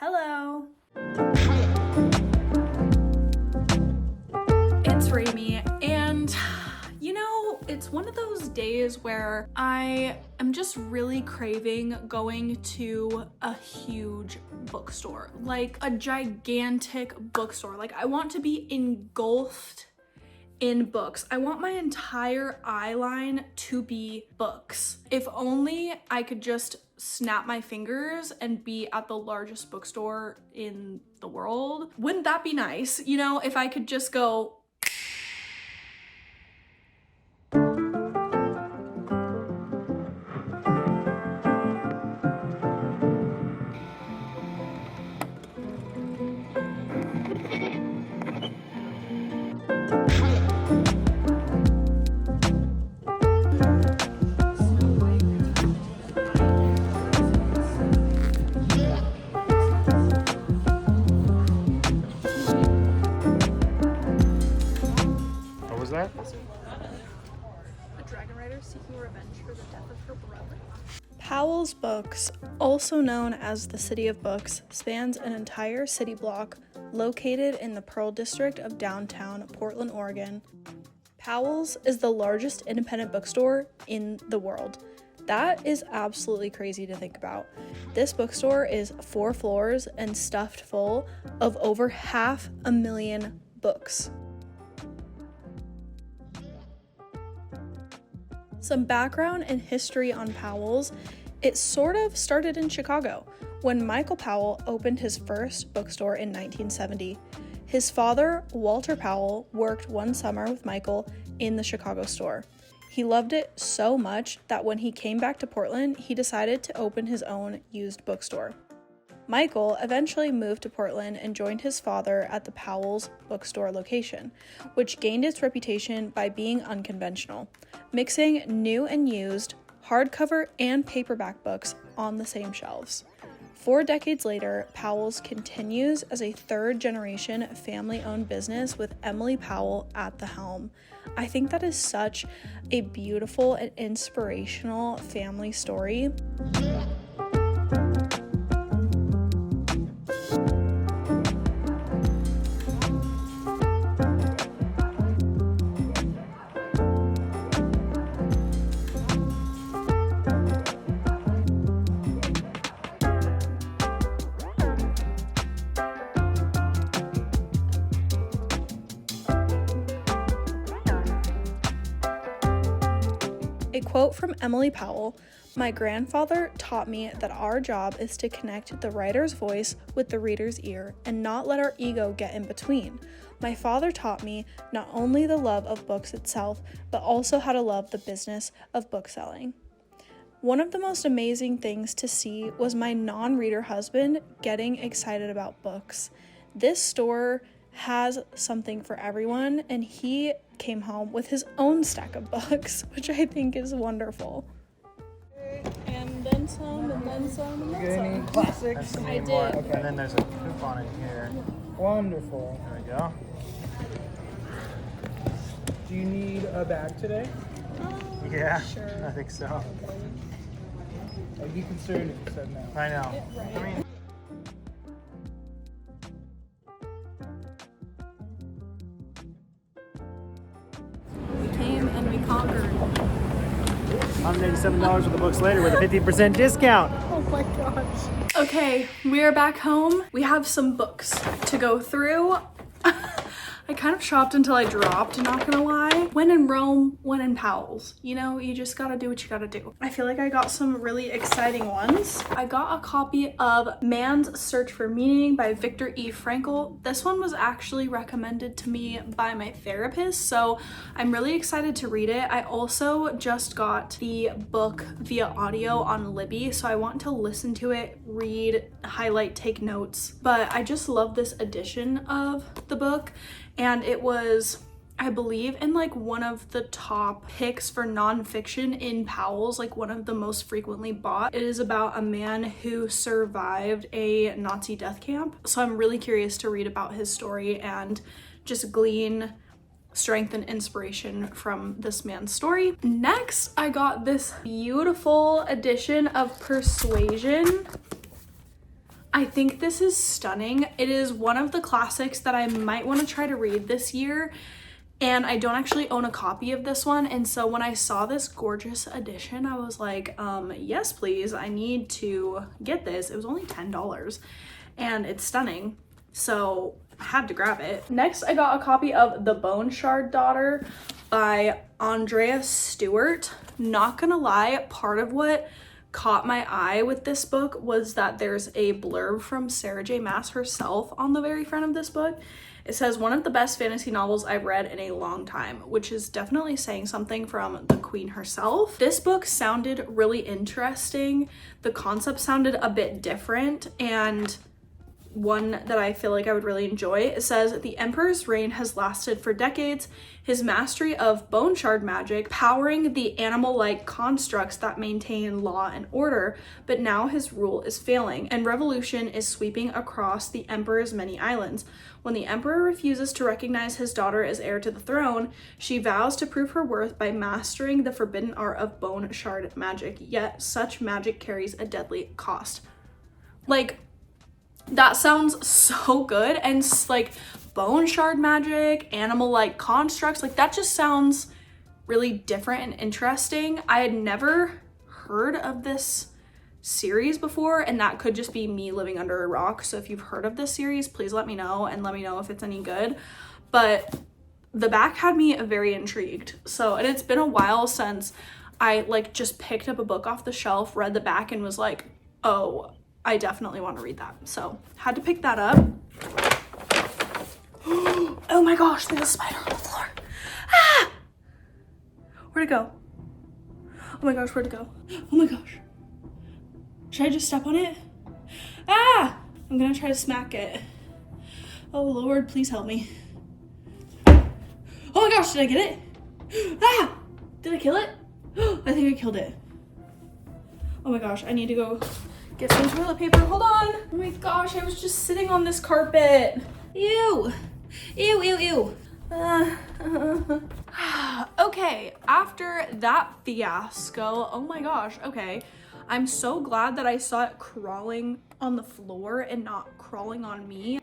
Hello. It's Rami, and it's one of those days where I am just really craving going to a huge bookstore, like a gigantic bookstore. Like, I want to be engulfed in books. I want my entire eye line to be books. If only I could just snap my fingers and be at the largest bookstore in the world. Wouldn't that be nice? If I could just go. That? A dragon rider seeking revenge for the death of her brother. Powell's Books, also known as the City of Books, spans an entire city block located in the Pearl District of downtown Portland, Oregon. Powell's is the largest independent bookstore in the world. That is absolutely crazy to think about. This bookstore is 4 floors and stuffed full of over 500,000 books. Some background and history on Powell's. It sort of started in Chicago when Michael Powell opened his first bookstore in 1970. His father, Walter Powell, worked one summer with Michael in the Chicago store. He loved it so much that when he came back to Portland, he decided to open his own used bookstore. Michael eventually moved to Portland and joined his father at the Powell's bookstore location, which gained its reputation by being unconventional, mixing new and used, hardcover and paperback books on the same shelves. 4 decades later, Powell's continues as a third-generation family-owned business with Emily Powell at the helm. I think that is such a beautiful and inspirational family story. A quote from Emily Powell: "My grandfather taught me that our job is to connect the writer's voice with the reader's ear and not let our ego get in between. My father taught me not only the love of books itself, but also how to love the business of bookselling." One of the most amazing things to see was my non-reader husband getting excited about books. This store has something for everyone, and he came home with his own stack of books, which I think is wonderful. And then some, and then some, and then Get some. any classics? I did. Okay. And then there's a coupon in here. Wonderful. There we go. Do you need a bag today? Yeah, Sure. I think so. Okay. I'd be concerned if you said no. I know. Yeah, right. I mean, We came and we conquered. $187 worth of books later with a 50% discount. Oh my gosh. Okay, we are back home. We have some books to go through. I kind of shopped until I dropped, not gonna lie. When in Rome, when in Powell's. You just gotta do what you gotta do. I feel like I got some really exciting ones. I got a copy of Man's Search for Meaning by Viktor E. Frankl. This one was actually recommended to me by my therapist, so I'm really excited to read it. I also just got the book via audio on Libby, so I want to listen to it, read, highlight, take notes. But I just love this edition of the book. And it was, I believe, in like one of the top picks for nonfiction in Powell's, like one of the most frequently bought. It is about a man who survived a Nazi death camp. So I'm really curious to read about his story and just glean strength and inspiration from this man's story. Next, I got this beautiful edition of Persuasion I think this is stunning. It is one of the classics that I might want to try to read this year, and I don't actually own a copy of this one, and so when I saw this gorgeous edition, I was like, yes please, I need to get this. It was only $10 and it's stunning, so I had to grab it. Next, I got a copy of The Bone Shard Daughter by Andrea Stewart. Not gonna lie, part of what caught my eye with this book was that there's a blurb from Sarah J. Maas herself on the very front of this book. It says, one of the best fantasy novels I've read in a long time, which is definitely saying something from the queen herself. This book sounded really interesting. The concept sounded a bit different, and one that I feel like I would really enjoy. It says, the emperor's reign has lasted for decades, his mastery of bone shard magic powering the animal-like constructs that maintain law and order, but now his rule is failing and revolution is sweeping across the emperor's many islands. When the emperor refuses to recognize his daughter as heir to the throne, she vows to prove her worth by mastering the forbidden art of bone shard magic, yet such magic carries a deadly cost. Like, that sounds so good, and like bone shard magic, animal-like constructs, like that just sounds really different and interesting. I had never heard of this series before, and that could just be me living under a rock. So if you've heard of this series, please let me know, and let me know if it's any good. But the back had me very intrigued. So, and it's been a while since I like just picked up a book off the shelf, read the back, and was like, oh, I definitely want to read that. So had to pick that up. Oh my gosh, there's a spider on the floor. Ah! Where'd it go? Oh my gosh, where'd it go? Oh my gosh. Should I just step on it? Ah! I'm gonna try to smack it. Oh Lord, please help me. Oh my gosh, did I get it? Ah! Did I kill it? I think I killed it. Oh my gosh, I need to go get some toilet paper. Hold on. Oh my gosh, I was just sitting on this carpet. Ew. Ew, ew, ew. Okay, after that fiasco, oh my gosh, okay. I'm so glad that I saw it crawling on the floor and not crawling on me.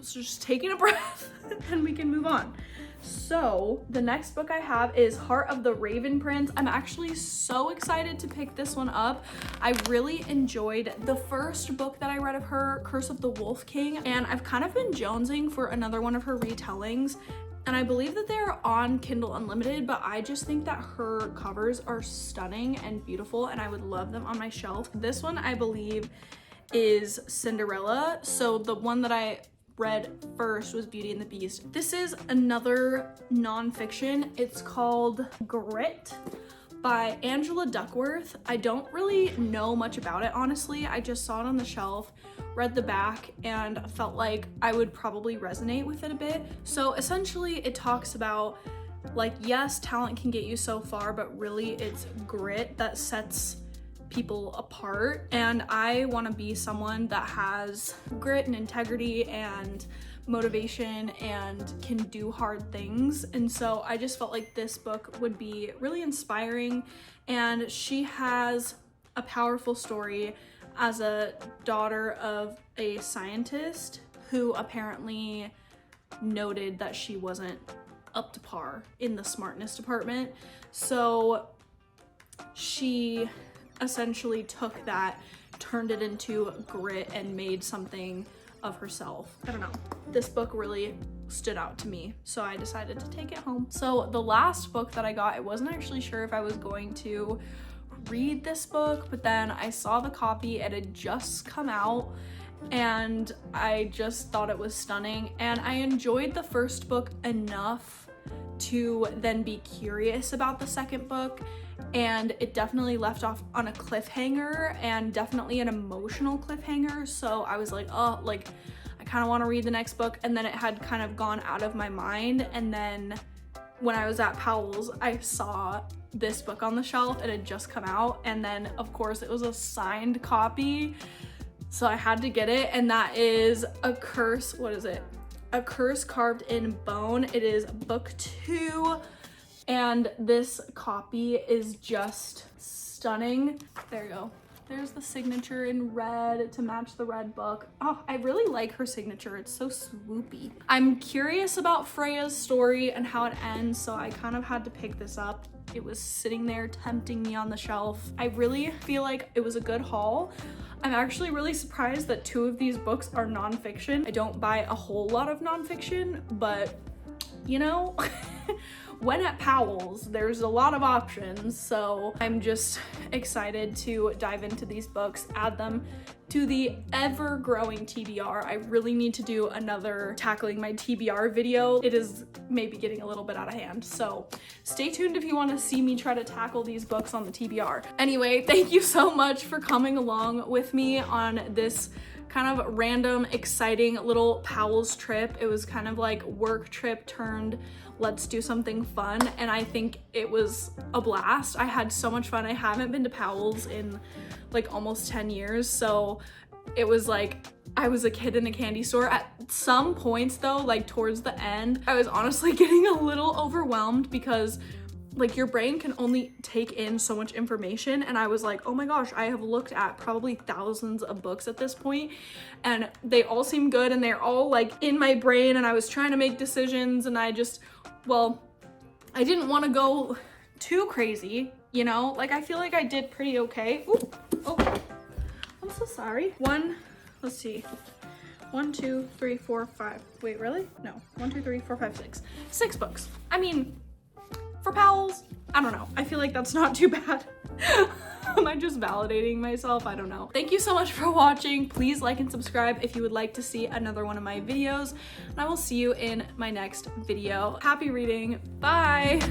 So just taking a breath and we can move on. So the next book I have is Heart of the Raven Prince. I'm actually so excited to pick this one up. I really enjoyed the first book that I read of her, Curse of the Wolf King, and I've kind of been jonesing for another one of her retellings. And I believe that they're on Kindle Unlimited, but I just think that her covers are stunning and beautiful, and I would love them on my shelf. This one, I believe, is Cinderella. So the one that I read first was Beauty and the Beast. This is another nonfiction. It's called Grit by Angela Duckworth. I don't really know much about it, honestly. I just saw it on the shelf, read the back, and felt like I would probably resonate with it a bit. So essentially it talks about, like, yes, talent can get you so far, but really it's grit that sets people apart. And I want to be someone that has grit and integrity and motivation and can do hard things. And so I just felt like this book would be really inspiring, and she has a powerful story as a daughter of a scientist who apparently noted that she wasn't up to par in the smartness department. So she essentially took that, turned it into grit, and made something of herself. I don't know. This book really stood out to me, so I decided to take it home. So the last book that I got, I wasn't actually sure if I was going to read this book, but then I saw the copy. It had just come out, and I just thought it was stunning, and I enjoyed the first book enough to then be curious about the second book, and it definitely left off on a cliffhanger, and definitely an emotional cliffhanger. So I was like, oh, like I kind of want to read the next book, and then it had kind of gone out of my mind. And then when I was at Powell's, I saw this book on the shelf. It had just come out, and then of course it was a signed copy, so I had to get it. And that is A Curse, what is it? A Curse Carved in Bone. It is book 2, and this copy is just stunning. There you go. There's the signature in red to match the red book. Oh, I really like her signature. It's so swoopy. I'm curious about Freya's story and how it ends, so I kind of had to pick this up. It was sitting there tempting me on the shelf. I really feel like it was a good haul. I'm actually really surprised that 2 of these books are nonfiction. I don't buy a whole lot of nonfiction, but you know, when at Powell's, there's a lot of options, so I'm just excited to dive into these books, add them to the ever-growing TBR. I really need to do another tackling my TBR video. It is maybe getting a little bit out of hand, so stay tuned if you want to see me try to tackle these books on the TBR. Anyway, thank you so much for coming along with me on this kind of random, exciting little Powell's trip. It was kind of like work trip turned let's do something fun, and I think it was a blast. I had so much fun. I haven't been to Powell's in like almost 10 years, so it was like I was a kid in a candy store. At some points though, like towards the end, I was honestly getting a little overwhelmed because like your brain can only take in so much information, and I was like, oh my gosh, I have looked at probably thousands of books at this point and they all seem good and they're all like in my brain, and I was trying to make decisions, and I just, well, I didn't want to go too crazy, you know, like I feel like I did pretty okay. Ooh, oh, I'm so sorry. Let's see. 1, 2, 3, 4, 5. Wait, really? No. 1, 2, 3, 4, 5, 6. 6 books. I mean, for Powell's, I don't know. I feel like that's not too bad. Am I just validating myself? I don't know. Thank you so much for watching. Please like and subscribe if you would like to see another one of my videos, and I will see you in my next video. Happy reading. Bye.